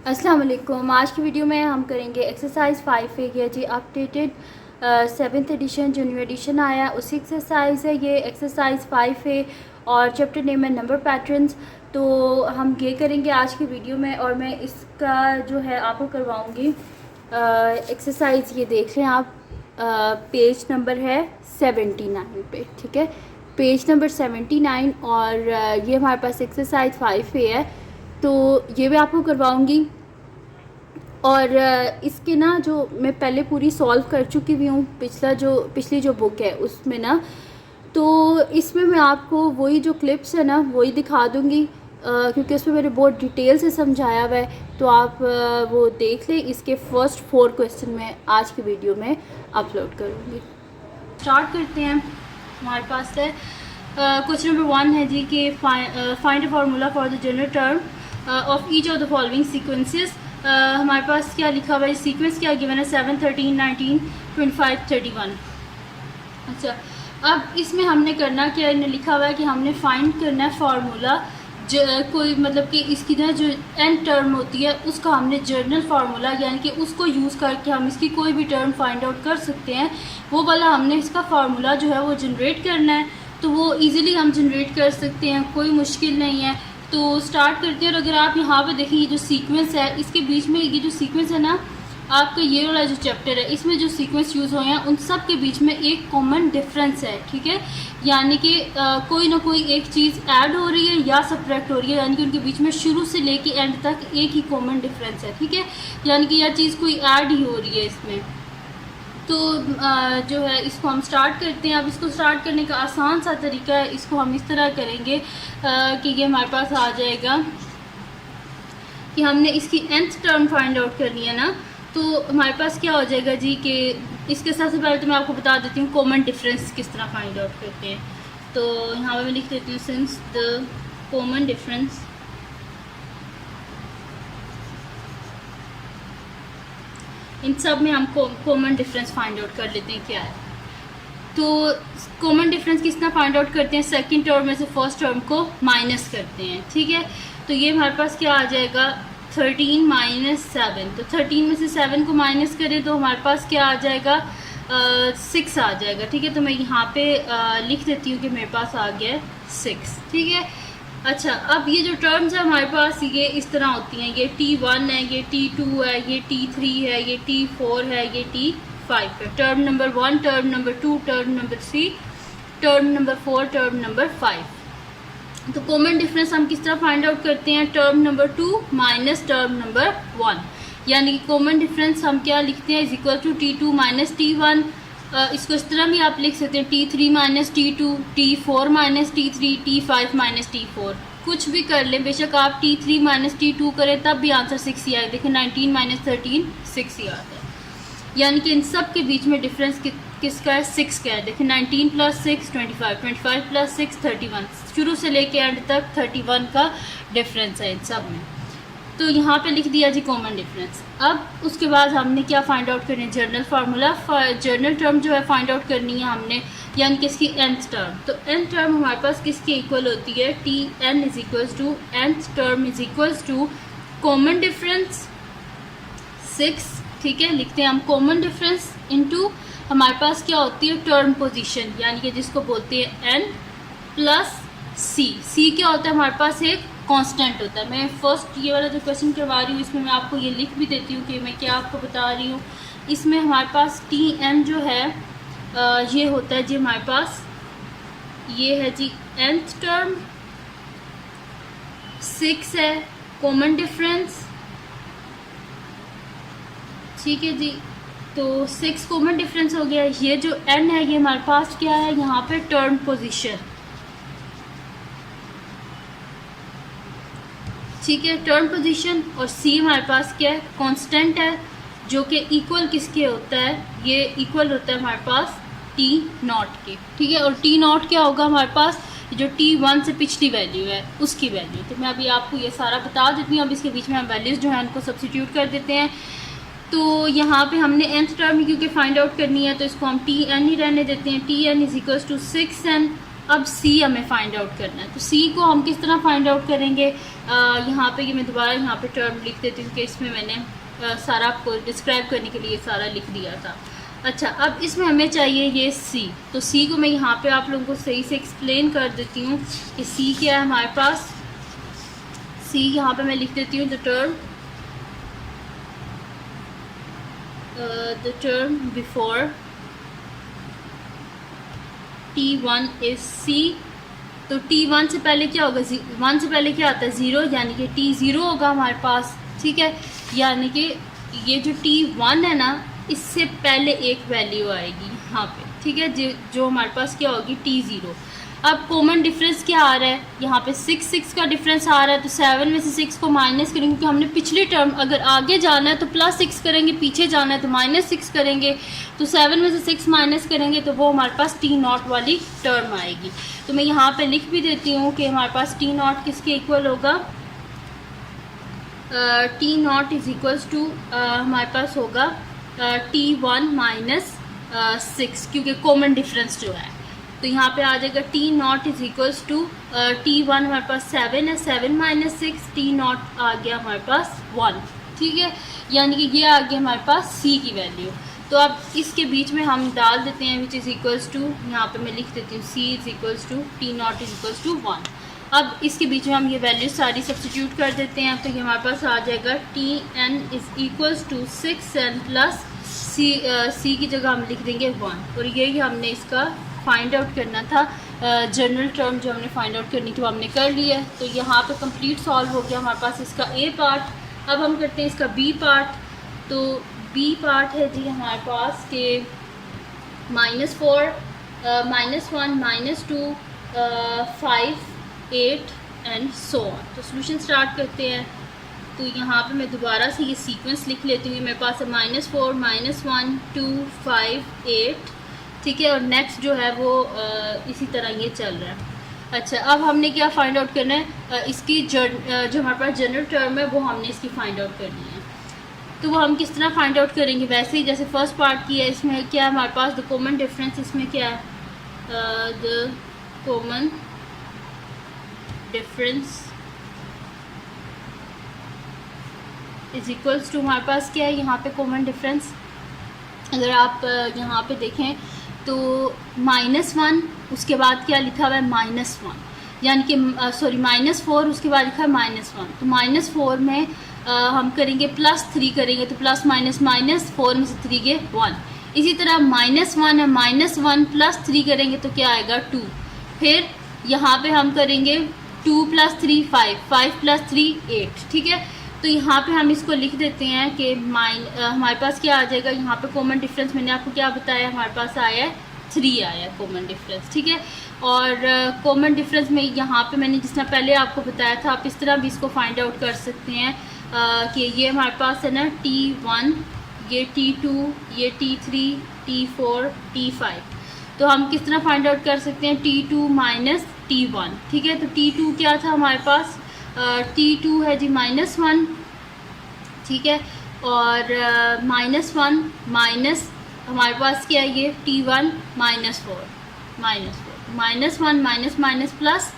अस्सलाम वालेकुम। आज की वीडियो में हम करेंगे एक्सरसाइज 5A की जी अपडेटेड 7th एडिशन जो न्यू एडिशन आया है उसी एक्सरसाइज है ये एक्सरसाइज 5A और चैप्टर नेम है नंबर पैटर्न्स। तो हम ये करेंगे आज की वीडियो में और मैं इसका जो है आपको करवाऊँगी एक्सरसाइज। ये देख लें आप, पेज नंबर है 79 पे, ठीक है, पेज नंबर 79 और ये हमारे पास एक्सरसाइज 5A है तो ये भी आपको करवाऊँगी। और इसके ना जो मैं पहले पूरी सॉल्व कर चुकी हुई हूँ, पिछली जो बुक है उसमें ना, तो इसमें मैं आपको वही जो क्लिप्स है ना वही दिखा दूँगी क्योंकि उसमें मैंने बहुत डिटेल से समझाया हुआ है। तो आप वो देख लें। इसके फर्स्ट 4 क्वेश्चन मैं आज की वीडियो में अपलोड करूँगी। स्टार्ट करते हैं। हमारे पास है क्वेश्चन नंबर 1 है जी कि find a formula for the general term of each of the following sequences. हमारे पास क्या लिखा हुआ है, सीक्वेंस क्या गिवन है 7, 13, 19, 25, 31। अच्छा, अब इसमें हमने करना क्या है, लिखा हुआ है कि हमने फाइंड करना है फार्मूला कोई मतलब कि इसकी ना जो एंड टर्म होती है उसका हमने जर्नल फार्मूला यानी कि उसको यूज़ करके हम इसकी कोई भी टर्म फाइंड आउट कर सकते हैं, वो वाला हमने इसका फार्मूला जो है वो जनरेट करना है। तो वो इजीली हम जनरेट कर सकते हैं, कोई मुश्किल नहीं है। तो स्टार्ट करते हैं। और अगर आप यहाँ पे देखें ये जो सीक्वेंस है इसके बीच में ये जो सीक्वेंस है ना, आपका ये वाला जो चैप्टर है इसमें जो सीक्वेंस यूज़ हुए हैं उन सब के बीच में एक कॉमन डिफरेंस है, ठीक है। यानी कि कोई ना कोई एक चीज़ ऐड हो रही है या सब्ट्रैक्ट हो रही है, यानी कि उनके बीच में शुरू से लेके एंड तक एक ही कॉमन डिफरेंस है, ठीक है। यानी कि यह चीज़ कोई ऐड ही हो रही है इसमें। तो जो है इसको हम स्टार्ट करते हैं। अब इसको स्टार्ट करने का आसान सा तरीका है, इसको हम इस तरह करेंगे कि ये हमारे पास आ जाएगा कि हमने इसकी nth टर्म फाइंड आउट करनी है ना, तो हमारे पास क्या हो जाएगा जी कि इसके सबसे पहले तो मैं आपको बता देती हूँ कॉमन डिफरेंस किस तरह फाइंड आउट करते हैं। तो यहाँ पर मैं लिख देती हूँ since the common difference in सब में हम कॉमन डिफरेंस फाइंड आउट कर लेते हैं क्या है। तो कॉमन डिफरेंस किस तरह फाइंड आउट करते हैं, सेकंड टर्म में से फर्स्ट टर्म को माइनस करते हैं, ठीक है। तो ये हमारे पास क्या आ जाएगा 13 माइनस 7। तो 13 में से 7 को माइनस करें तो हमारे पास क्या आ जाएगा 6 आ जाएगा, ठीक है। तो मैं यहाँ पे लिख देती हूँ कि मेरे पास आ गया 6, ठीक है। अच्छा, अब ये जो टर्म्स है हमारे पास ये इस तरह होती हैं, ये T1 है, ये T2 है, ये T3 है, ये T4 है, ये T5 है। Term number 1, term number 2, term number 3, term number 4, term number 5। तो कॉमन डिफरेंस हम किस तरह फाइंड आउट करते हैं, term number 2 minus term number 1, यानी कि कॉमन डिफरेंस हम क्या लिखते हैं is equal to T2 minus T1। इसको इस तरह भी आप लिख सकते हैं T3 minus T2, T4 minus T3, T5 minus T4, कुछ भी कर लें। बेशक आप T3 माइनस T2 करें तब भी आंसर 6 ही आए। देखिए 19 माइनस 13 6 ही आता है, यानी कि इन सब के बीच में डिफरेंस किसका है 6 का है। देखिए 19 प्लस 6 25, 25 प्लस 6 31, शुरू से लेके एंड तक 31 का डिफरेंस है इन सब में। तो यहाँ पे लिख दिया जी कॉमन डिफरेंस। अब उसके बाद हमने क्या फाइंड आउट करनी है, जर्नल फार्मूला। जर्नल टर्म जो है फाइंड आउट करनी है हमने, यानी कि इसकी nth टर्म। तो nth टर्म हमारे पास किसके इक्वल होती है, Tn is equals to nth term is equals to common difference 6, ठीक है। लिखते हैं हम कॉमन डिफरेंस इनटू हमारे पास क्या होती है टर्म पोजीशन, यानी कि जिसको बोलते हैं n प्लस c। c क्या होता है हमारे पास एक कांस्टेंट होता है। मैं फर्स्ट ये वाला जो क्वेश्चन करवा रही हूँ इसमें मैं आपको ये लिख भी देती हूँ कि मैं क्या आपको बता रही हूँ। इसमें हमारे पास Tn जो है ये होता है जी हमारे पास ये है जी nth टर्म, 6 है कॉमन डिफरेंस, ठीक है जी। तो 6 कॉमन डिफरेंस हो गया। ये जो n है ये हमारे पास क्या है यहाँ पे टर्म पोजीशन, ठीक है, टर्म पोजीशन। और c हमारे पास क्या है कांस्टेंट है जो कि इक्वल किसके होता है, ये इक्वल होता है हमारे पास T0 के, ठीक है। और T0 क्या होगा हमारे पास जो T1 से पिछली वैल्यू है उसकी वैल्यू। तो मैं अभी आपको ये सारा बता देती हूँ। अब इसके बीच में हम वैल्यूज़ जो है उनको सब्सिट्यूट कर देते हैं। तो यहाँ पे हमने nth टर्म क्योंकि फाइंड आउट करनी है तो इसको हम Tn ही रहने देते हैं। Tn is equals to 6n। अब सी हमें फाइंड आउट करना है। तो सी को हम किस तरह फाइंड आउट करेंगे, यहाँ पे कि मैं दोबारा यहाँ पे टर्म लिख देती हूँ कि इसमें मैंने सारा आपको डिस्क्राइब करने के लिए सारा लिख दिया था। अच्छा, अब इसमें हमें चाहिए ये सी। तो सी को मैं यहाँ पे आप लोगों को सही से एक्सप्लेन कर देती हूँ कि सी क्या है हमारे पास। सी यहाँ पे मैं लिख देती हूँ the term before T1 is C। तो T1 से पहले क्या होगा, 1 से पहले क्या आता है 0, यानी कि T0 होगा हमारे पास, ठीक है। यानी कि ये जो T1 है ना, इससे पहले एक वैल्यू आएगी यहाँ पे, ठीक है, जो हमारे पास क्या होगी T0। अब कॉमन डिफरेंस क्या आ रहा है, यहाँ पे 6 का डिफरेंस आ रहा है। तो 7 में से 6 को माइनस करेंगे क्योंकि हमने पिछली टर्म, अगर आगे जाना है तो +6 करेंगे, पीछे जाना है तो -6 करेंगे। तो 7 में से 6 माइनस करेंगे तो वो हमारे पास T0 वाली टर्म आएगी। तो मैं यहाँ पे लिख भी देती हूँ कि हमारे पास T0 किसके इक्वल होगा, T0 इज इक्वल्स टू हमारे पास होगा T1 - 6, क्योंकि कॉमन डिफरेंस जो है। तो यहाँ पे आ जाएगा T0 is equals to T1 हमारे पास 7 है, 7 - 6, T0 आ गया हमारे पास 1, ठीक है। यानी कि ये आ गया हमारे पास C की वैल्यू। तो अब इसके बीच में हम डाल देते हैं विच इज़ इक्वल्स टू, यहाँ पे मैं लिख देती हूँ C is equals to T0 is equals to 1। अब इसके बीच में हम ये वैल्यू सारी सब्स्टिट्यूट कर देते हैं। तो ये हमारे पास आ जाएगा Tn is equals to 6n plus C की जगह हम लिख देंगे 1। और यही हमने इसका फाइंड आउट करना था, जनरल टर्म जो हमने फाइंड आउट करनी थी वो हमने कर लिया है। तो यहाँ पे कंप्लीट सॉल्व हो गया हमारे पास इसका A पार्ट। अब हम करते हैं इसका B पार्ट। तो B पार्ट है जी हमारे पास के -4, -1, -2, 5, 8 एंड सो ऑन। तो सोल्यूशन स्टार्ट करते हैं। तो यहाँ पे मैं दोबारा से ये सीक्वेंस लिख लेती हूँ। मेरे पास है -4, -1, 2, 5, 8, ठीक है। और नेक्स्ट जो है वो इसी तरह ये चल रहा है। अच्छा, अब हमने क्या फाइंड आउट करना है, इसकी जो हमारे पास जनरल टर्म है वो हमने इसकी फाइंड आउट करनी है। तो वो हम किस तरह फाइंड आउट करेंगे, वैसे ही जैसे फर्स्ट पार्ट की है। इसमें क्या है हमारे पास द कॉमन डिफरेंस, इसमें क्या है the common difference is equals to, हमारे पास क्या है यहाँ पे कॉमन डिफरेंस, अगर आप यहाँ पे देखें तो -1, उसके बाद क्या लिखा हुआ है -1, यानी कि सॉरी -4, उसके बाद लिखा है -1। तो -4 में हम करेंगे +3 करेंगे, तो प्लस माइनस माइनस 4 में से 3 गए 1। इसी तरह -1 है, -1 + 3 करेंगे तो क्या आएगा 2। फिर यहाँ पे हम करेंगे 2 + 3 5, 5 + 3 8, ठीक है। तो यहाँ पे हम इसको लिख देते हैं कि हमारे पास क्या आ जाएगा, यहाँ पे कॉमन डिफरेंस मैंने आपको क्या बताया, हमारे पास आया है 3 आया कॉमन डिफरेंस, ठीक है। और कॉमन डिफरेंस में यहाँ पे मैंने जिस तरह पहले आपको बताया था, आप इस तरह भी इसको फाइंड आउट कर सकते हैं कि ये हमारे पास है ना T1, ये T2, ये T3, T4, T5। तो हम किस तरह फाइंड आउट कर सकते हैं, T2 - T1, ठीक है। तो T2 क्या था हमारे पास, T2 है जी -1, ठीक है। और -1 माइनस हमारे पास क्या है ये T1 -4, -1 माइनस प्लस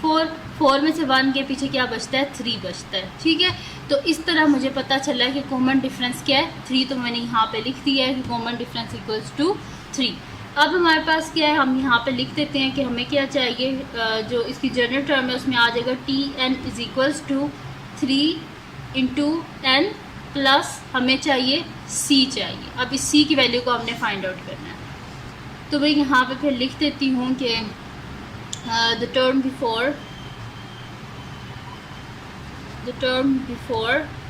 4 में से 1 के पीछे क्या बचता है 3 बचता है, ठीक है। तो इस तरह मुझे पता चला है कि कॉमन डिफरेंस क्या है 3। तो मैंने यहाँ पे लिख दिया है कि कॉमन डिफरेंस इक्वल्स टू 3। अब हमारे पास क्या है, हम यहाँ पे लिख देते हैं कि हमें क्या चाहिए, जो इसकी जनरल टर्म है उसमें आ जाएगा Tn is equals to 3 × n plus हमें चाहिए C चाहिए। अब इस C की वैल्यू को हमने फाइंड आउट करना है। तो भाई यहाँ पे फिर लिख देती हूँ कि the term before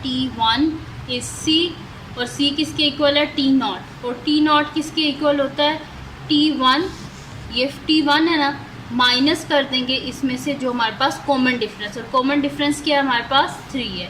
T1 is C, और C किसके इक्वल है T0, और T0 किसके इक्वल होता है T1। ये T1 है ना, माइनस कर देंगे इसमें से जो हमारे पास कॉमन डिफरेंस, और कॉमन डिफरेंस क्या है हमारे पास 3 है।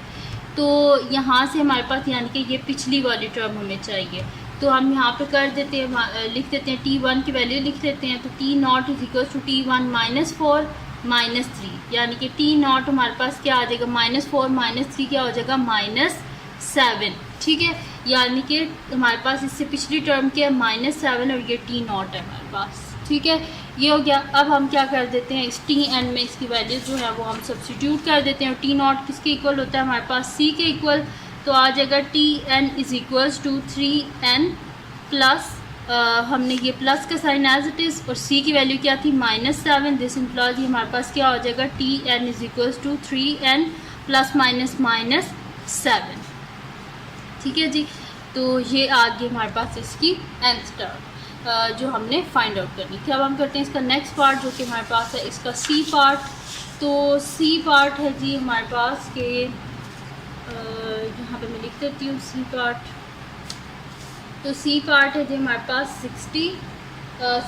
तो यहाँ से हमारे पास यानी कि ये पिछली वाली टर्म हमें चाहिए। तो हम यहाँ पे कर देते हैं, लिख देते हैं T1 की वैल्यू लिख देते हैं। तो T0 is equal to T1 -4 -3, यानी कि T0 हमारे पास क्या आ जाएगा, -4 -3 क्या हो जाएगा -7, ठीक है। यानी कि हमारे पास इससे पिछली टर्म क्या है -7, और ये T0 है हमारे पास, ठीक है। ये हो गया। अब हम क्या कर देते हैं, इस टी एन में इसकी वैल्यू जो है वो हम सब्स्टिट्यूट कर देते हैं। और टी नॉट किसके इक्वल होता है हमारे पास, सी के इक्वल। तो आ जाएगा T N is equals to 3n plus, हमने ये प्लस का साइन एज इट इज़, और सी की वैल्यू क्या थी -7। दिस इम्प्लॉज ये हमारे पास क्या हो जाएगा, T N is equals to 3n plus minus -7। ठीक है जी। तो ये आ गई हमारे पास इसकी nth टर्म जो हमने फाइंड आउट करनी थी। अब हम करते हैं इसका नेक्स्ट पार्ट जो कि हमारे पास है इसका सी पार्ट। तो सी पार्ट है जी हमारे पास के यहाँ पे मैं लिख देती हूँ सी पार्ट। तो सी पार्ट है जी हमारे पास 60,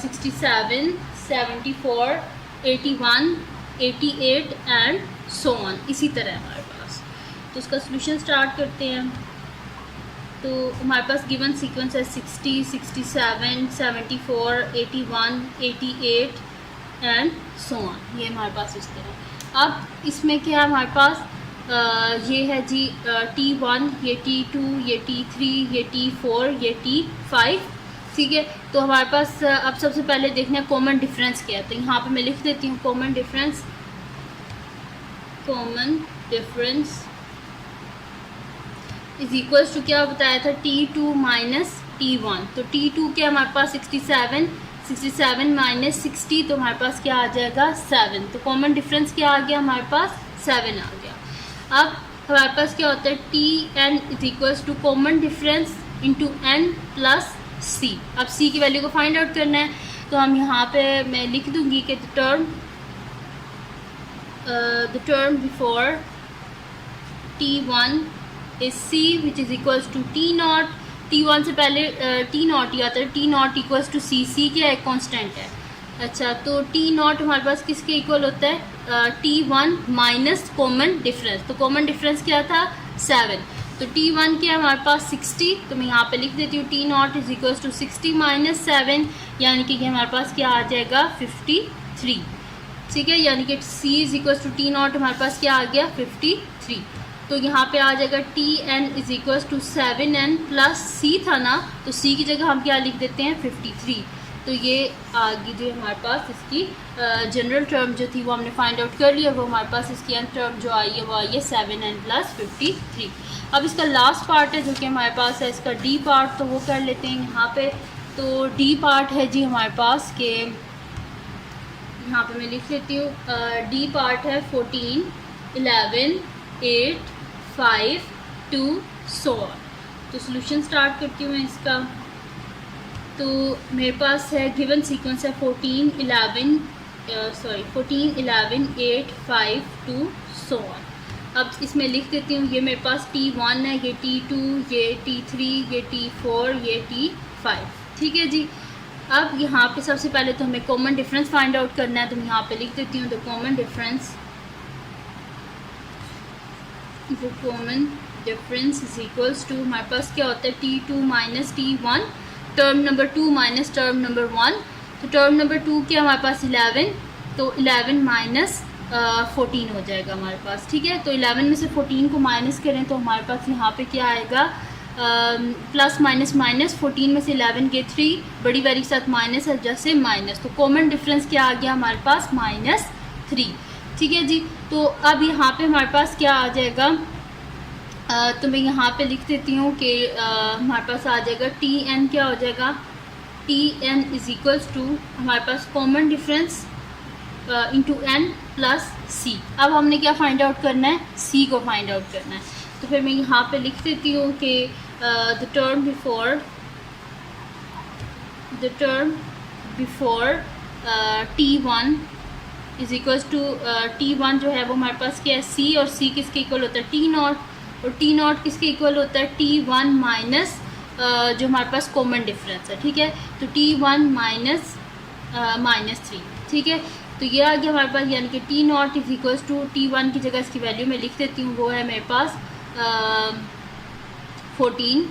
67, 74, 81, 88 एंड सो ऑन, इसी तरह है हमारे पास। तो उसका सोल्यूशन स्टार्ट करते हैं। तो हमारे पास गिवन सीक्वेंस है 60, 67, 74, 81, 88 एंड सो ऑन, ये हमारे पास इस तरह। अब इसमें क्या है हमारे पास, ये है जी T1, ये T2, ये T3, ये T4, ये T5। ठीक है। तो हमारे पास अब सबसे पहले देखना है कॉमन डिफरेंस क्या है। तो यहाँ पे मैं लिख देती हूँ common difference is equals to क्या बताया था, T2 माइनस T1। तो T2 क्या हमारे पास 67, 67 माइनस 60, तो हमारे पास क्या आ जाएगा 7। तो कॉमन डिफरेंस क्या आ गया हमारे पास 7 आ गया। अब हमारे पास क्या होता है, T n is equals to common difference into n plus C. अब सी की वैल्यू को फाइंड आउट करना है। तो हम यहाँ पे मैं लिख दूंगी कि the term before T1 is C which is equals to T naught. T1 से पहले T नॉट ही आता है, T naught equals to C। C क्या है, कॉन्स्टेंट है। अच्छा, तो T नॉट हमारे पास किसके इक्वल होता है, T1 माइनस कॉमन डिफरेंस। तो कॉमन डिफरेंस क्या था 7। तो T1 क्या है हमारे पास 60। तो मैं यहाँ पे लिख देती हूँ T naught is equals to 60 minus 7, यानी कि हमारे पास क्या आ जाएगा 53। ठीक है, यानी कि C is equals to T naught हमारे पास क्या आ गया 53। तो यहाँ पे आ जाएगा Tn is equals to 7n plus C था ना, तो C की जगह हम क्या लिख देते हैं 53। तो ये आगे जो हमारे पास इसकी जनरल टर्म जो थी वो हमने फाइंड आउट कर लिया। वो हमारे पास इसकी nth टर्म जो आई है वो आई है 7n प्लस 53। अब इसका लास्ट पार्ट है जो कि हमारे पास है इसका डी पार्ट, तो वो कर लेते हैं यहाँ पे। तो डी पार्ट है जी हमारे पास के, यहाँ पे मैं लिख लेती हूँ, डी पार्ट है 14, 11, 8, 5, 2 सो ऑन। तो सोल्यूशन स्टार्ट करती हूँ मैं इसका। तो मेरे पास है गिवन सीक्वेंस है 14, 11, 8, 5, 2 सो ऑन। अब इसमें लिख देती हूँ, ये मेरे पास T1 है, ये T2, ये T3, ये T4, ये T5। ठीक है जी। अब यहाँ पे सबसे पहले तो हमें कॉमन डिफरेंस फाइंड आउट करना है। तो मैं यहाँ पे लिख देती हूँ the common difference is equals to, हमारे पास क्या होता है T2 minus T1, term number 2 minus term number 1। तो टर्म नंबर 2 क्या हमारे पास 11, तो 11 माइनस 14 हो जाएगा हमारे पास। ठीक है, तो 11 में से 14 को माइनस करें तो हमारे पास यहाँ पे क्या आएगा, प्लस माइनस माइनस, 14 में से 11 के 3, बड़ी वाली के साथ माइनस है जैसे माइनस। तो कॉमन डिफरेंस क्या आ गया हमारे पास -3। ठीक है जी। तो अब यहाँ पे हमारे पास क्या आ जाएगा, तो मैं यहाँ पे लिख देती हूँ कि हमारे पास आ जाएगा Tn क्या हो जाएगा, Tn इज इक्वल्स टू हमारे पास common difference into n plus C। अब हमने क्या फाइंड आउट करना है, C को फाइंड आउट करना है। तो फिर मैं यहाँ पे लिख देती हूँ कि the term before T1 is equals to, T1 जो है वो हमारे पास क्या है C, और C किसके इक्वल होता है T नॉट, और T नॉट किसके इक्वल होता है T1 माइनस जो हमारे पास कॉमन डिफरेंस है। ठीक है, तो T1 माइनस -3। ठीक है, तो ये आ गया हमारे पास, यानी कि T naught is equals to T1 की जगह इसकी वैल्यू मैं लिख देती हूँ, वो है मेरे पास 14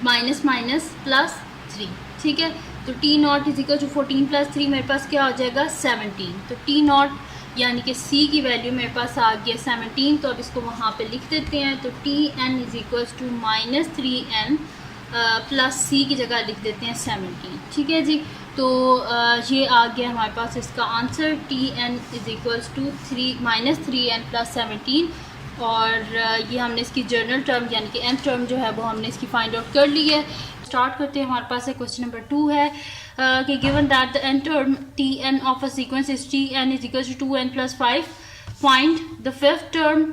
माइनस माइनस प्लस 3। ठीक है, तो T naught is equal to 14 plus 3, मेरे पास क्या हो जाएगा 17। तो T नॉट यानी कि C की वैल्यू मेरे पास आ गया 17। तो अब इसको वहाँ पे लिख देते हैं। तो Tn is equals to -3n plus C की जगह लिख देते हैं 17। ठीक है जी। तो ये आ गया हमारे पास इसका answer, tn is equals to -3n+17। और ये हमने इसकी जर्नल टर्म यानी कि nth टर्म जो है वो हमने इसकी फाइंड आउट कर ली है। स्टार्ट करते हैं। हमारे पास क्वेश्चन नंबर 2 है कि given that the n term tn of a sequence is tn is equals to 2n+5, find the fifth term.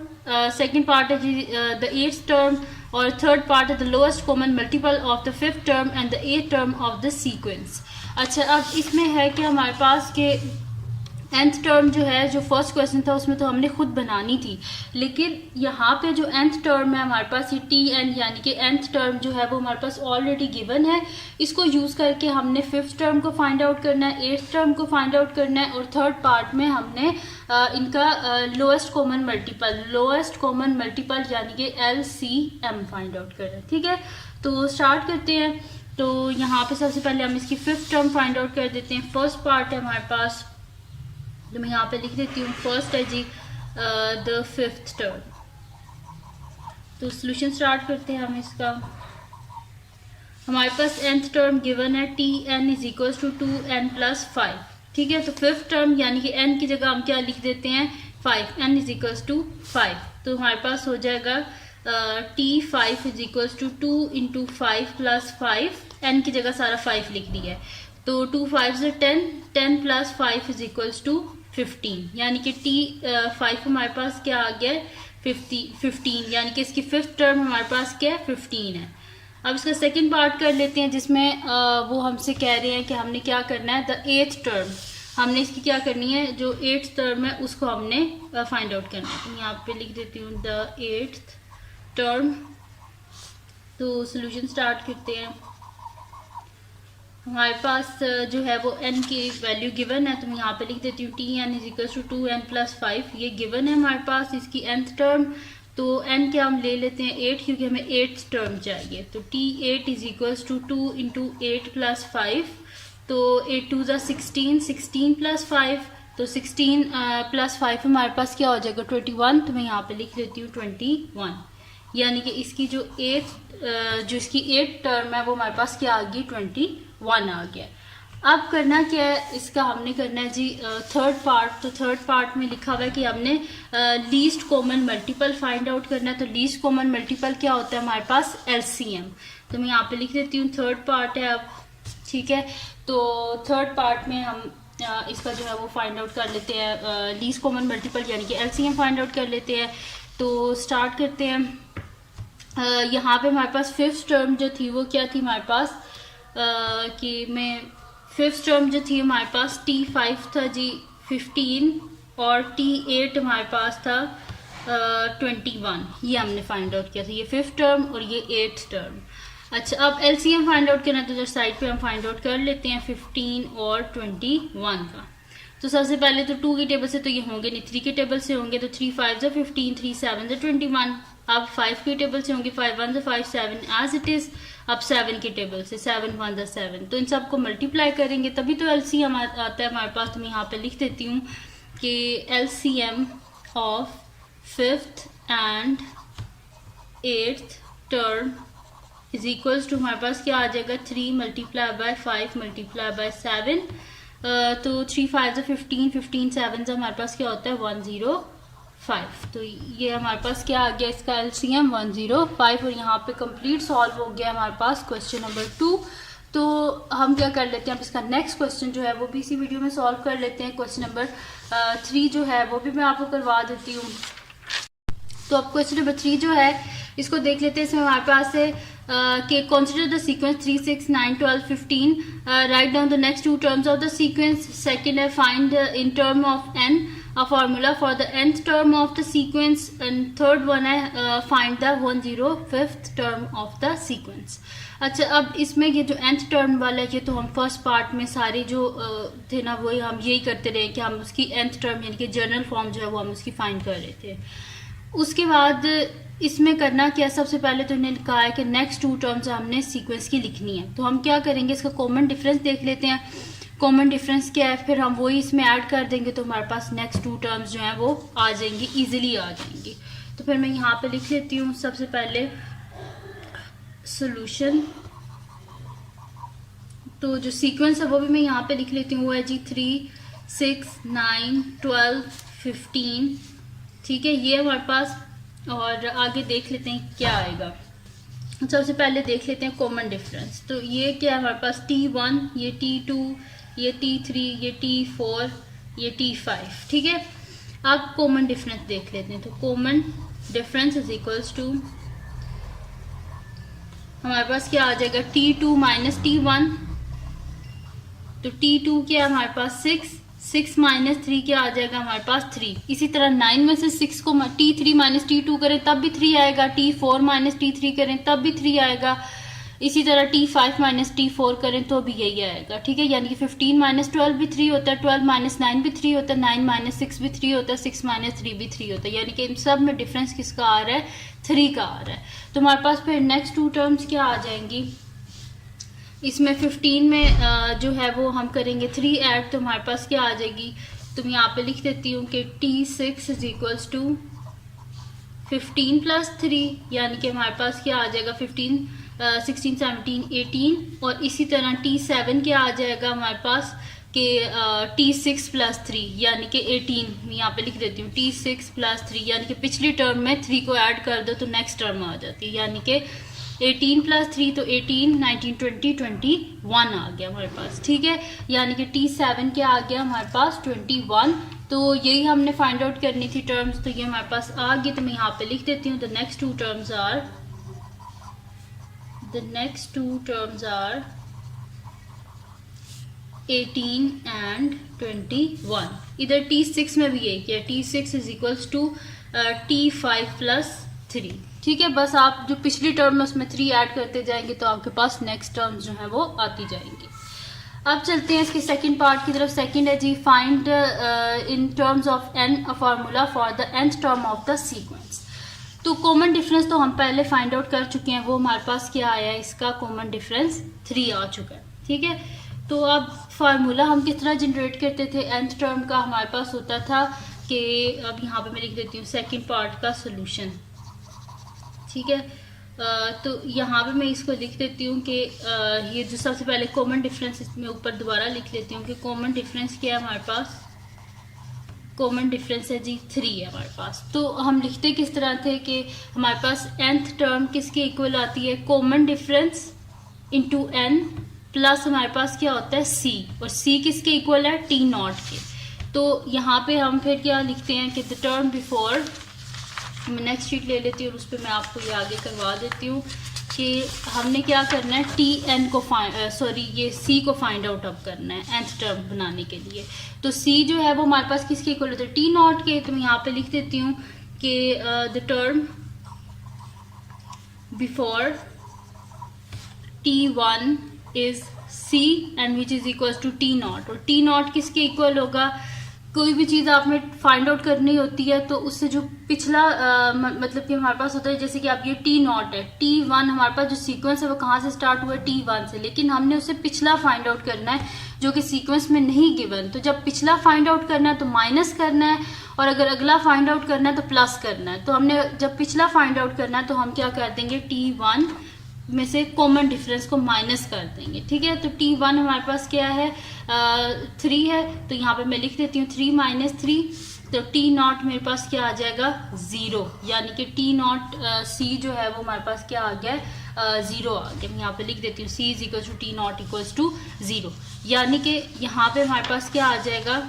Second part है जी द एट्थ टर्म, और थर्ड पार्ट है the lowest common multiple of the fifth term and the eighth term of the sequence. अच्छा, अब इसमें है कि हमारे पास के nth टर्म जो है, जो फर्स्ट क्वेश्चन था उसमें तो हमने खुद बनानी थी, लेकिन यहाँ पे जो nth टर्म है हमारे पास ये tn यानी कि nth टर्म जो है वो हमारे पास ऑलरेडी गिवन है। इसको यूज़ करके हमने फिफ्थ टर्म को फाइंड आउट करना है, एट्थ टर्म को फाइंड आउट करना है, और थर्ड पार्ट में हमने इनका लोएस्ट कॉमन मल्टीपल यानी कि LCM फाइंड आउट करना है। ठीक है, तो स्टार्ट करते हैं। तो यहाँ पे सबसे पहले हम इसकी फिफ्थ टर्म फाइंड आउट कर देते हैं। फर्स्ट पार्ट है हमारे पास, तो मैं यहाँ पे लिख देती हूँ फर्स्ट है जी द फिफ्थ टर्म। तो सोल्यूशन स्टार्ट करते हैं हम इसका। हमारे पास nth टर्म गिवन है tn is equals to 2n+5। ठीक है, तो फिफ्थ टर्म यानी कि n की जगह हम क्या लिख देते हैं 5, n इज इक्वल्स टू 5। तो हमारे पास हो जाएगा t5 is equals to 2 × 5 + 5, n की जगह सारा 5 लिख दिया है। तो 2 5 से 10, 10 + 5 इज इक्वल्स टू 15, यानी कि t5 हमारे पास क्या आ गया 15, यानी कि इसकी फिफ्थ टर्म हमारे पास क्या है 15 है। अब इसका सेकंड पार्ट कर लेते हैं, जिसमें वो हमसे कह रहे हैं कि हमने क्या करना है द एट्थ टर्म। हमने इसकी क्या करनी है, जो एट्थ टर्म है उसको हमने फाइंड आउट करना है। तो यहाँ पे लिख देती हूँ द एट्थ टर्म। तो सोल्यूशन स्टार्ट करते हैं। हमारे पास जो है वो n की वैल्यू गिवन है, तो मैं यहाँ पे लिख देती हूँ tn is equal to 2n+5। ये गिवन है हमारे पास इसकी nth टर्म। तो n क्या हम ले लेते हैं 8, क्योंकि हमें 8th टर्म चाहिए। तो t8 इज इक्वल्स टू 2 × 8 + 5। तो 8 2 = 16, 16 + 5, तो 16 + 5 हमारे पास क्या हो जाएगा 21। तो मैं यहाँ पे लिख देती हूँ 21, यानी कि इसकी जो इसकी 8th टर्म है वो हमारे पास क्या आ गई 21 आ गया। अब करना क्या है, इसका हमने करना है जी थर्ड पार्ट। तो थर्ड पार्ट में लिखा हुआ है कि हमने least common multiple find out करना है। तो लीस्ट कॉमन मल्टीपल क्या होता है हमारे पास LCM। तो मैं यहाँ पे लिख देती हूँ थर्ड पार्ट है अब। ठीक है, तो थर्ड पार्ट में हम इसका जो है वो फाइंड आउट कर लेते हैं, लीस्ट कॉमन मल्टीपल यानी कि LCM फाइंड आउट कर लेते हैं। तो स्टार्ट करते हैं। यहाँ पे हमारे पास फिफ्थ टर्म जो थी वो क्या थी हमारे पास, कि मैं फिफ्थ टर्म जो थी हमारे पास t5 था जी 15, और t8 हमारे पास था 21। ये हमने फाइंड आउट किया था, ये फिफ्थ टर्म और ये एट्थ टर्म। अच्छा, अब LCM फाइंड आउट करना है, तो जो साइड पे हम फाइंड आउट कर लेते हैं 15 और 21 का। तो सबसे पहले तो 2 की टेबल से तो ये होंगे नहीं, 3 के टेबल से होंगे। तो 3 5 = 15, 3 7 = 21। अब 5 की टेबल से होंगे, 5 1 = 5, 7 एज इट इज। अब 7 की टेबल से 7 1 = 7। तो इन सबको मल्टीप्लाई करेंगे तभी तो LCM आता है हमारे पास। तो मैं यहाँ पे लिख देती हूँ कि LCM of fifth and eighth term is equals to हमारे पास क्या आ जाएगा 3 × 5 × 7। तो 3 5 = 15, 15 7 हमारे पास क्या होता है 105। तो ये हमारे पास क्या आ गया इसका LCM 105। और यहाँ पे कंप्लीट सॉल्व हो गया हमारे पास क्वेश्चन नंबर 2। तो हम क्या कर लेते हैं, अब इसका नेक्स्ट क्वेश्चन जो है वो भी इसी वीडियो में सॉल्व कर लेते हैं। क्वेश्चन नंबर 3 जो है वो भी मैं आपको करवा देती हूँ। तो अब क्वेश्चन नंबर 3 जो है इसको देख लेते हैं। इसमें हमारे पास है कि consider the sequence 3 6 9 12 15, write down the next 2 terms of the sequence. Second है find in term of n a formula for the nth term of the sequence, and third one है find the 105th term of the sequence. अच्छा, अब इसमें ये जो nth term वाला है ये तो हम फर्स्ट पार्ट में सारे जो थे ना वही हम यही करते रहे कि हम उसकी nth टर्म यानी कि जर्नल फॉर्म जो है वो हम उसकी फाइंड कर रहे थे। उसके बाद इसमें करना क्या, सबसे पहले तो इन्हें कहा है कि नेक्स्ट 2 टर्म्स हमने सीक्वेंस की लिखनी है। तो हम क्या करेंगे, इसका कॉमन डिफरेंस देख लेते हैं। कॉमन डिफरेंस क्या है, फिर हम वही इसमें ऐड कर देंगे तो हमारे पास नेक्स्ट 2 टर्म्स जो हैं वो आ जाएंगी, ईजिली आ जाएंगी। तो फिर मैं यहाँ पे लिख लेती हूँ सबसे पहले सोल्यूशन। तो जो सीक्वेंस है वो भी मैं यहाँ पे लिख लेती हूँ, वो है जी 3, 6, 9, 12, 15। ठीक है, ये हमारे पास। और आगे देख लेते हैं क्या आएगा। सबसे पहले देख लेते हैं कॉमन डिफरेंस। तो ये क्या है हमारे पास, T1, ये T2, ये T3, ये T4, ये T5। ठीक है, अब कॉमन डिफरेंस देख लेते हैं। तो common difference is equals to हमारे पास क्या आ जाएगा, T2 माइनस T1। तो T2 क्या है हमारे पास 6 माइनस 3 क्या आ जाएगा हमारे पास 3। इसी तरह 9 में से 6 को T3 माइनस T2 करें तब भी 3 आएगा, T4 माइनस T3 करें तब भी 3 आएगा, इसी तरह T5 माइनस T4 करें तो भी यही आएगा। ठीक है, यानी कि 15 माइनस 12 भी 3 होता है, 12 माइनस 9 भी 3 होता है, 9 माइनस 6 भी 3 होता है, 6 माइनस 3 भी 3 होता है, यानी कि इन सब में डिफरेंस किसका आ रहा है, 3 का आ रहा है। तो हमारे पास फिर नेक्स्ट 2 टर्म्स क्या आ जाएंगी, इसमें 15 में जो है वो हम करेंगे 3 ऐड, तो हमारे पास क्या आ जाएगी, तो मैं यहाँ पे लिख देती हूँ कि T6 is equals to 15 plus 3, यानी कि हमारे पास क्या आ जाएगा 15, 16, 17, 18। और इसी तरह T7 क्या आ जाएगा हमारे पास कि T6 प्लस 3 यानी कि 18। मैं यहाँ पे लिख देती हूँ T6 प्लस 3, यानी कि पिछली टर्म में 3 को ऐड कर दो तो नेक्स्ट टर्म आ जाती है, यानी कि 18 प्लस 3 तो 18, 19, 20, 21 आ गया हमारे पास। ठीक है, यानी कि T7 क्या आ गया हमारे पास 21। तो यही हमने फाइंड आउट करनी थी टर्म्स, तो ये हमारे पास आ गई। तो मैं यहाँ पे लिख देती हूँ the next two terms are 18 and 21। इधर T6 में भी यही किया, T6 is equals to T5 plus 3। ठीक है, बस आप जो पिछली टर्म में उसमें 3 ऐड करते जाएंगे तो आपके पास नेक्स्ट टर्म्स जो है वो आती जाएंगी। अब चलते हैं इसके सेकंड पार्ट की तरफ। सेकंड है जी find in terms of n a formula for the nth term of the sequence. तो कॉमन डिफरेंस तो हम पहले फाइंड आउट कर चुके हैं, वो हमारे पास क्या आया है, इसका कॉमन डिफरेंस 3 आ चुका है। ठीक है, तो अब फार्मूला हम किस तरह जनरेट करते थे, nth टर्म का हमारे पास होता था कि अब यहाँ पे मैं लिख देती हूँ सेकंड पार्ट का सोल्यूशन। ठीक है, तो यहाँ पे मैं इसको लिख देती हूँ कि ये जो सबसे पहले कॉमन डिफरेंस, इसमें ऊपर दोबारा लिख लेती हूँ कि कॉमन डिफरेंस क्या है हमारे पास, कॉमन डिफरेंस है जी 3 है हमारे पास। तो हम लिखते किस तरह थे कि हमारे पास nth टर्म किसके इक्वल आती है, common difference into n plus हमारे पास क्या होता है c, और c किसके इक्वल है, T0 के। तो यहाँ पे हम फिर क्या लिखते हैं कि द टर्म बिफोर, मैं नेक्स्ट शीट ले लेती हूँ और उस पर मैं आपको ये आगे करवा देती हूँ कि हमने क्या करना है, Tn को ये C को फाइंड आउट अब करना है nth टर्म बनाने के लिए। तो C जो है वो हमारे पास किसके इक्वल होता है, T0 के। तो मैं यहाँ पे लिख देती हूँ कि the term before T1 is C and which is equal to T0। और T0 किसके इक्वल होगा, कोई भी चीज़ आपने फाइंड आउट करनी होती है तो उससे जो पिछला मतलब कि हमारे पास होता है, जैसे कि आप ये T0 है, T1 हमारे पास जो सीक्वेंस है वो कहाँ से स्टार्ट हुआ है, T1 से, लेकिन हमने उससे पिछला फाइंड आउट करना है जो कि सीक्वेंस में नहीं गिवन। तो जब पिछला फाइंड आउट करना है तो माइनस करना है, और अगर अगला फाइंड आउट करना है तो प्लस करना है। तो हमने जब पिछला फाइंड आउट करना है तो हम क्या कर देंगे, T1 में से कॉमन डिफरेंस को माइनस कर देंगे। ठीक है, तो T1 हमारे पास क्या है, 3 है। तो यहाँ पे मैं लिख देती हूँ 3 माइनस 3, तो T0 मेरे पास क्या आ जाएगा 0, यानी कि T0 C जो है वो हमारे पास क्या आ गया, 0 आ गया। मैं यहाँ पे लिख देती हूँ C is equal to T0 equals to 0, यानी कि यहाँ पे हमारे पास क्या आ जाएगा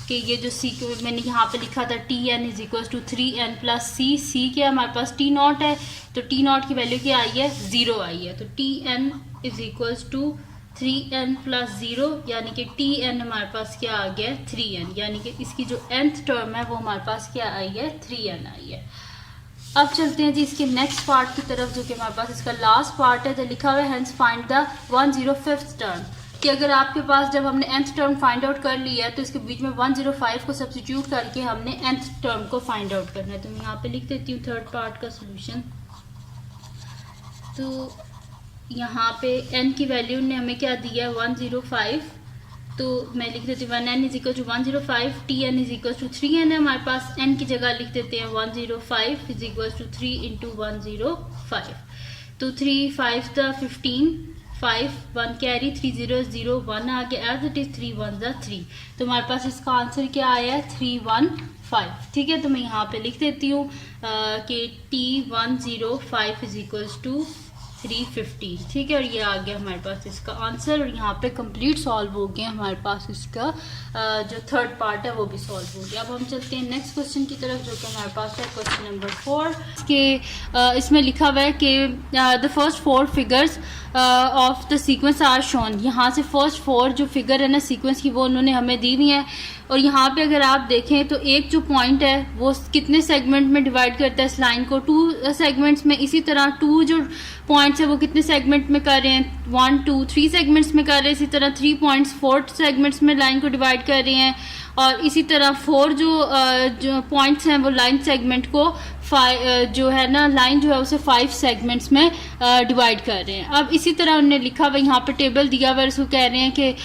कि ये जो C मैंने यहाँ पे लिखा था Tn is equal to 3n plus C क्या हमारे पास T0 है, तो T0 की वैल्यू क्या आई है, 0 आई है। तो Tn is equal to 3n plus 0, यानी कि Tn हमारे पास क्या आ गया, 3n, यानी कि इसकी जो nth टर्म है वो हमारे पास क्या आई है, 3n आई है। अब चलते हैं जी इसके नेक्स्ट पार्ट की तरफ, जो कि हमारे पास इसका लास्ट पार्ट है, जो लिखा हुआ है hence find the 105th term. कि अगर आपके पास जब हमने nth टर्म फाइंड आउट कर लिया है तो इसके बीच में 105 को सब्स्टिट्यूट करके हमने nth टर्म को फाइंड आउट करना है। तो मैं यहाँ पे लिख देती हूँ थर्ड पार्ट का सोल्यूशन। तो यहाँ पे n की वैल्यू ने हमें क्या दिया है, 105। तो मैं लिख देती हूँ 1n is equal to 105, Tn is equal to 3n है हमारे पास। n की जगह लिख देते हैं 105 इज इक्वल टू 3 इंटू 105। तो 3 5 15, 5 1 कैरी 3 0 0 1 आ गया, एज इट इज़ 3 1 ज़ा 3। तो हमारे पास इसका आंसर क्या आया है 315। ठीक है, तो मैं यहाँ पे लिख देती हूँ कि T105 इज इक्वल्स टू 315। ठीक है, और ये आ गया हमारे पास इसका आंसर, और यहाँ पे कंप्लीट सॉल्व हो गया हमारे पास इसका जो थर्ड पार्ट है वो भी सॉल्व हो गया। अब हम चलते हैं नेक्स्ट क्वेश्चन की तरफ, जो कि हमारे पास है क्वेश्चन नंबर 4 के इसमें लिखा हुआ है कि the first 4 figures of the sequence are shown. यहाँ से फर्स्ट 4 जो फिगर है ना सीक्वेंस की वो उन्होंने हमें दी हुई है, और यहाँ पे अगर आप देखें तो एक जो पॉइंट है वो कितने सेगमेंट में डिवाइड करता है इस लाइन को, 2 सेगमेंट्स में। इसी तरह 2 जो पॉइंट्स है वो कितने सेगमेंट में कर रहे हैं, 1 2 3 सेगमेंट्स में कर रहे हैं। इसी तरह 3 पॉइंट्स 4 सेगमेंट्स में लाइन को डिवाइड कर रहे हैं, और इसी तरह 4 जो पॉइंट्स हैं वो लाइन सेगमेंट को जो है ना लाइन जो है उसे 5 सेगमेंट्स में डिवाइड कर रहे हैं। अब इसी तरह उन्होंने लिखा हुआ यहाँ पे टेबल दिया हुआ है, उसको कह रहे हैं कि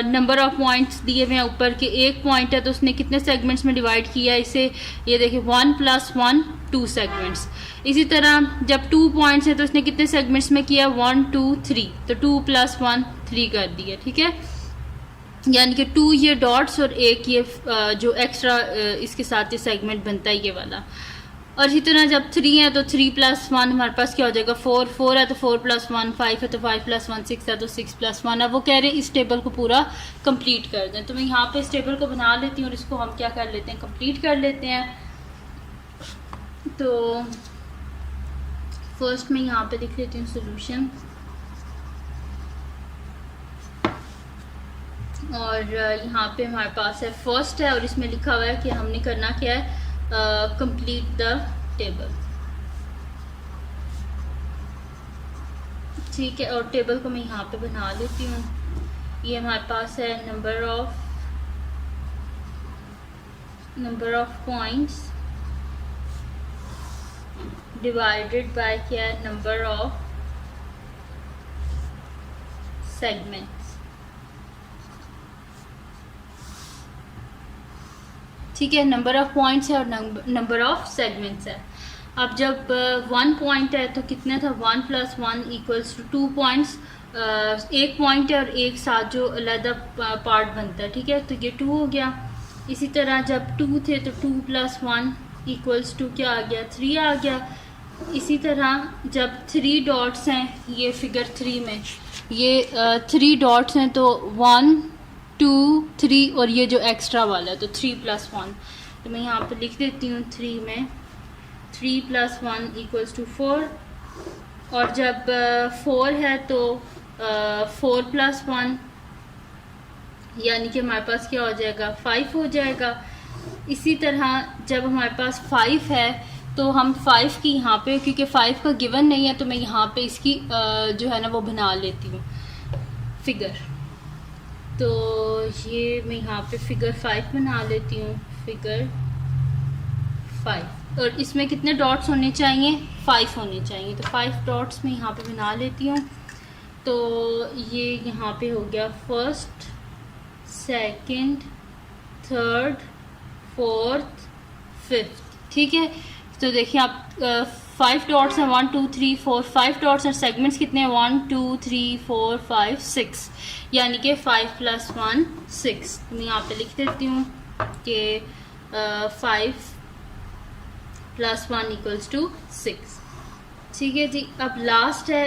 नंबर ऑफ पॉइंट्स दिए हुए हैं ऊपर के, एक पॉइंट है तो उसने कितने सेगमेंट्स में डिवाइड किया है इसे, ये देखिए 1 + 1 2 सेगमेंट्स। इसी तरह जब 2 पॉइंट्स हैं तो उसने कितने सेगमेंट्स में किया 1 2 3, तो 2 + 1 3 कर दिया। ठीक है, यानी कि 2 ये डॉट्स और 1 ये जो एक्स्ट्रा इसके साथ ये सेगमेंट बनता है ये वाला। और इसी तरह जब 3 है तो 3 + 1 हमारे पास क्या हो जाएगा 4, 4 है तो 4 + 1, 5 है तो 5 + 1, 6 है तो 6 + 1। अब वो कह रहे हैं इस टेबल को पूरा कंप्लीट कर दें, तो मैं यहाँ पे इस टेबल को बना लेती हूँ और इसको हम क्या कर लेते हैं कंप्लीट कर लेते हैं। तो फर्स्ट मैं यहाँ पे लिख लेती हूँ सोल्यूशन, और यहाँ पे हमारे पास है फर्स्ट है, और इसमें लिखा हुआ है कि हमने करना क्या है कंप्लीट द टेबल। ठीक है, और टेबल को मैं यहाँ पे बना लेती हूँ। ये हमारे पास है number of points divided by क्या है नंबर ऑफ सेगमेंट्स। ठीक है, नंबर ऑफ पॉइंट्स है और नंबर ऑफ सेगमेंट्स है। अब जब 1 पॉइंट है तो कितना था 1 + 1 = 2 पॉइंट्स। एक पॉइंट है और एक साथ जो अलग पार्ट बनता है। ठीक है, तो ये 2 हो गया। इसी तरह जब 2 थे तो 2 + 1 = क्या आ गया 3 आ गया। इसी तरह जब 3 डॉट्स हैं ये फिगर 3 में ये 3 डॉट्स हैं तो 1 2 3 और ये जो एक्स्ट्रा वाला है तो 3 + 1। तो मैं यहाँ पे लिख देती हूँ 3 में 3 + 1 = 4, और जब 4 है तो 4 + 1 यानी कि हमारे पास क्या हो जाएगा 5 हो जाएगा। इसी तरह जब हमारे पास 5 है तो हम 5 की यहाँ पे, क्योंकि 5 का गिवन नहीं है तो मैं यहाँ पे इसकी जो है ना वो बना लेती हूँ फिगर। तो ये मैं यहाँ पे फिगर 5 बना लेती हूँ, फिगर 5, और इसमें कितने डॉट्स होने चाहिए 5 होने चाहिए। तो 5 डॉट्स मैं यहाँ पे बना लेती हूँ। तो ये यहाँ पे हो गया first, second, third, fourth, fifth. ठीक है, तो देखिए आप 5 डॉट्स हैं 1 2 3 4 5 डॉट्स हैं। सेगमेंट्स कितने हैं 1 2 3 4 5 6, यानी कि 5 + 1 6। मैं यहाँ पे लिख देती हूँ कि 5 + 1 = 6। ठीक है जी, अब लास्ट है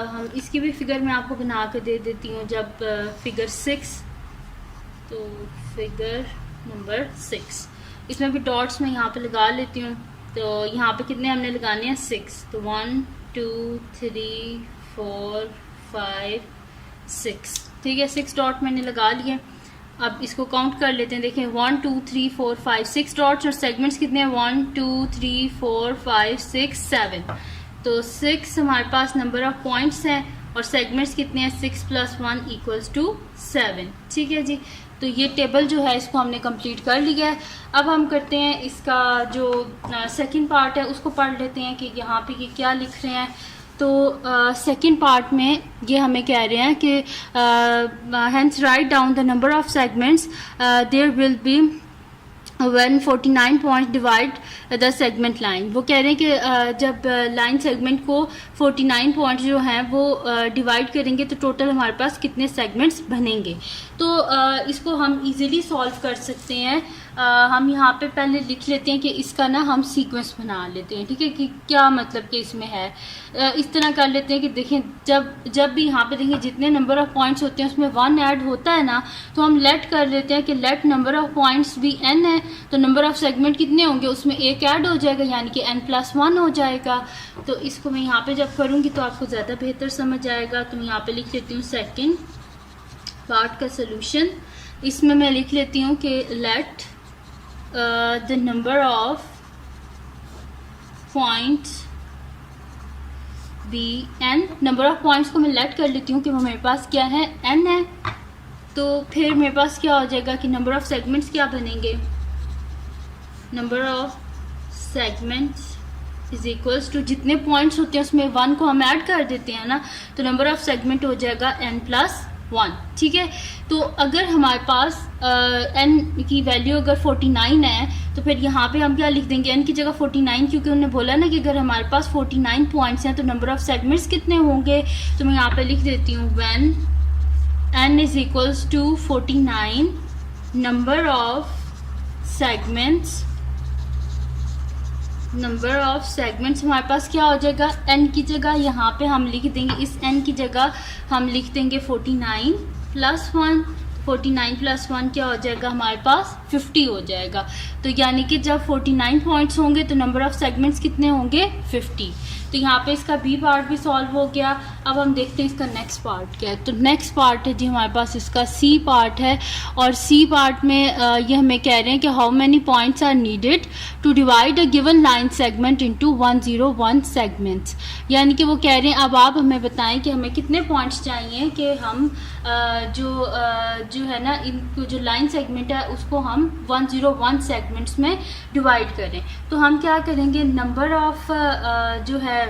हम इसकी भी फिगर मैं आपको बना के दे देती हूँ। जब फिगर 6, तो फिगर नंबर 6 इसमें भी डॉट्स मैं यहाँ पे लगा लेती हूँ। तो यहाँ पे कितने हमने लगाने हैं 6, तो 1 2 3 4 5 6। ठीक है, 6 डॉट मैंने लगा लिए। अब इसको काउंट कर लेते हैं। देखें 1 2 3 4 5 6 डॉट्स, और सेगमेंट्स कितने हैं 1 2 3 4 5 6 7। तो 6 हमारे पास नंबर ऑफ पॉइंट्स हैं और सेगमेंट्स कितने हैं 6 + 1 = 7। ठीक है जी, तो ये टेबल जो है इसको हमने कंप्लीट कर लिया है। अब हम करते हैं इसका जो सेकंड पार्ट है उसको पढ़ लेते हैं कि यहाँ पे ये क्या लिख रहे हैं। तो सेकंड पार्ट में ये हमें कह रहे हैं कि hence write down the number of segments there will be when 49 point divide the segment line, वो कह रहे हैं कि जब लाइन सेगमेंट को 49 पॉइंट जो हैं वो डिवाइड करेंगे तो टोटल हमारे पास कितने सेगमेंट्स बनेंगे। तो इसको हम इजीली सॉल्व कर सकते हैं। हम यहाँ पे पहले लिख लेते हैं कि इसका ना हम सीक्वेंस बना लेते हैं, ठीक है, कि क्या मतलब कि इसमें है। इस तरह कर लेते हैं कि देखें जब भी यहाँ पे देखें जितने नंबर ऑफ़ पॉइंट्स होते हैं उसमें 1 ऐड होता है ना, तो हम लेट कर लेते हैं कि लेट नंबर ऑफ़ पॉइंट्स भी n है, तो नंबर ऑफ़ सेगमेंट कितने होंगे उसमें एक ऐड हो जाएगा, यानी कि n+1 हो जाएगा। तो इसको मैं यहाँ पे जब करूँगी तो आपको ज़्यादा बेहतर समझ आएगा। तो मैं यहाँ पे लिख लेती हूँ सेकेंड पार्ट का सोल्यूशन। इसमें मैं लिख लेती हूँ कि let the number of points be n, number of points को मैं लेट कर लेती हूँ कि वो मेरे पास क्या है, n है। तो फिर मेरे पास क्या हो जाएगा कि नंबर ऑफ सेगमेंट्स क्या बनेंगे, number of segments is equals to जितने पॉइंट्स होते हैं उसमें 1 को हम ऐड कर देते हैं ना, तो नंबर ऑफ सेगमेंट हो जाएगा n+1, ठीक है। तो अगर हमारे पास n की वैल्यू अगर 49 है तो फिर यहाँ पे हम क्या लिख देंगे, n की जगह 49, क्योंकि उन्होंने बोला ना कि अगर हमारे पास 49 पॉइंट्स हैं तो नंबर ऑफ सेगमेंट्स कितने होंगे। तो मैं यहाँ पे लिख देती हूँ when n is equals to 49 number of segments, number of segments हमारे पास क्या हो जाएगा, n की जगह यहाँ पे हम लिख देंगे, इस n की जगह हम लिख देंगे 49+1, 49+1 क्या हो जाएगा हमारे पास 50 हो जाएगा। तो यानी कि जब 49 पॉइंट्स होंगे तो नंबर ऑफ सेगमेंट्स कितने होंगे 50। तो यहाँ पे इसका बी पार्ट भी सॉल्व हो गया। अब हम देखते हैं इसका नेक्स्ट पार्ट क्या है। तो नेक्स्ट पार्ट है जी हमारे पास इसका सी पार्ट है, और सी पार्ट में ये हमें कह रहे हैं कि how many points are needed to divide a given line segment into 101 segments. यानी कि वो कह रहे हैं अब आप हमें बताएं कि हमें कितने पॉइंट्स चाहिए कि हम जो है ना इनको जो लाइन सेगमेंट है उसको हम 101 सेगमेंट्स में डिवाइड करें। तो हम क्या करेंगे, नंबर ऑफ जो है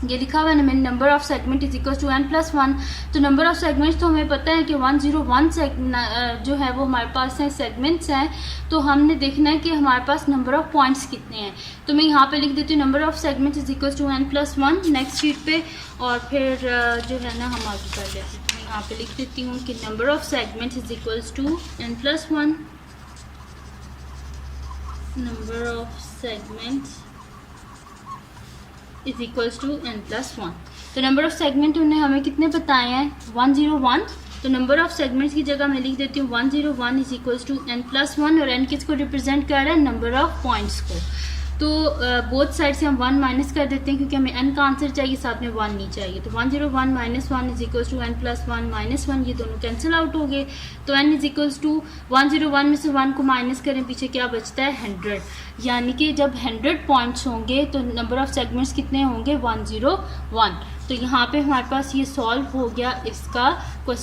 ये लिखा हुआ है ना, number of segment is equal to n+1। तो नंबर ऑफ सेगमेंट्स तो हमें पता है कि 101 जो है वो हमारे पास है सेगमेंट्स हैं। तो हमने देखना है कि हमारे पास नंबर ऑफ पॉइंट्स कितने हैं। तो मैं यहाँ पे लिख देती हूँ number of segments is equal to n+1 next sheet पे, और फिर जो है ना हम आगे कर लेते हैं। मैं यहाँ पे लिख देती हूँ कि number of segments is equal to n+1, number of segments is equals to n+1। तो नंबर ऑफ सेगमेंट उन्हें हमें कितने बताए हैं 101। तो नंबर ऑफ सेगमेंट्स की जगह मैं लिख देती हूँ 101 इज इक्वल्स टू n+1, और n किसको रिप्रेजेंट कर रहा है, नंबर ऑफ पॉइंट्स को। तो बोथ साइड से हम 1 माइनस कर देते हैं क्योंकि हमें n का आंसर चाहिए, साथ में 1 नहीं चाहिए। तो 101 - 1 इज इक्वल्स टू n+1 - 1, ये दोनों कैंसिल आउट हो गए। तो n इज इक्वल्स टू 101 में से 1 को माइनस करें, पीछे क्या बचता है 100। यानी कि जब 100 पॉइंट्स होंगे तो नंबर ऑफ सेगमेंट्स कितने होंगे 101। तो यहाँ पे हमारे पास ये सॉल्व हो गया इसका क्वेश्चन।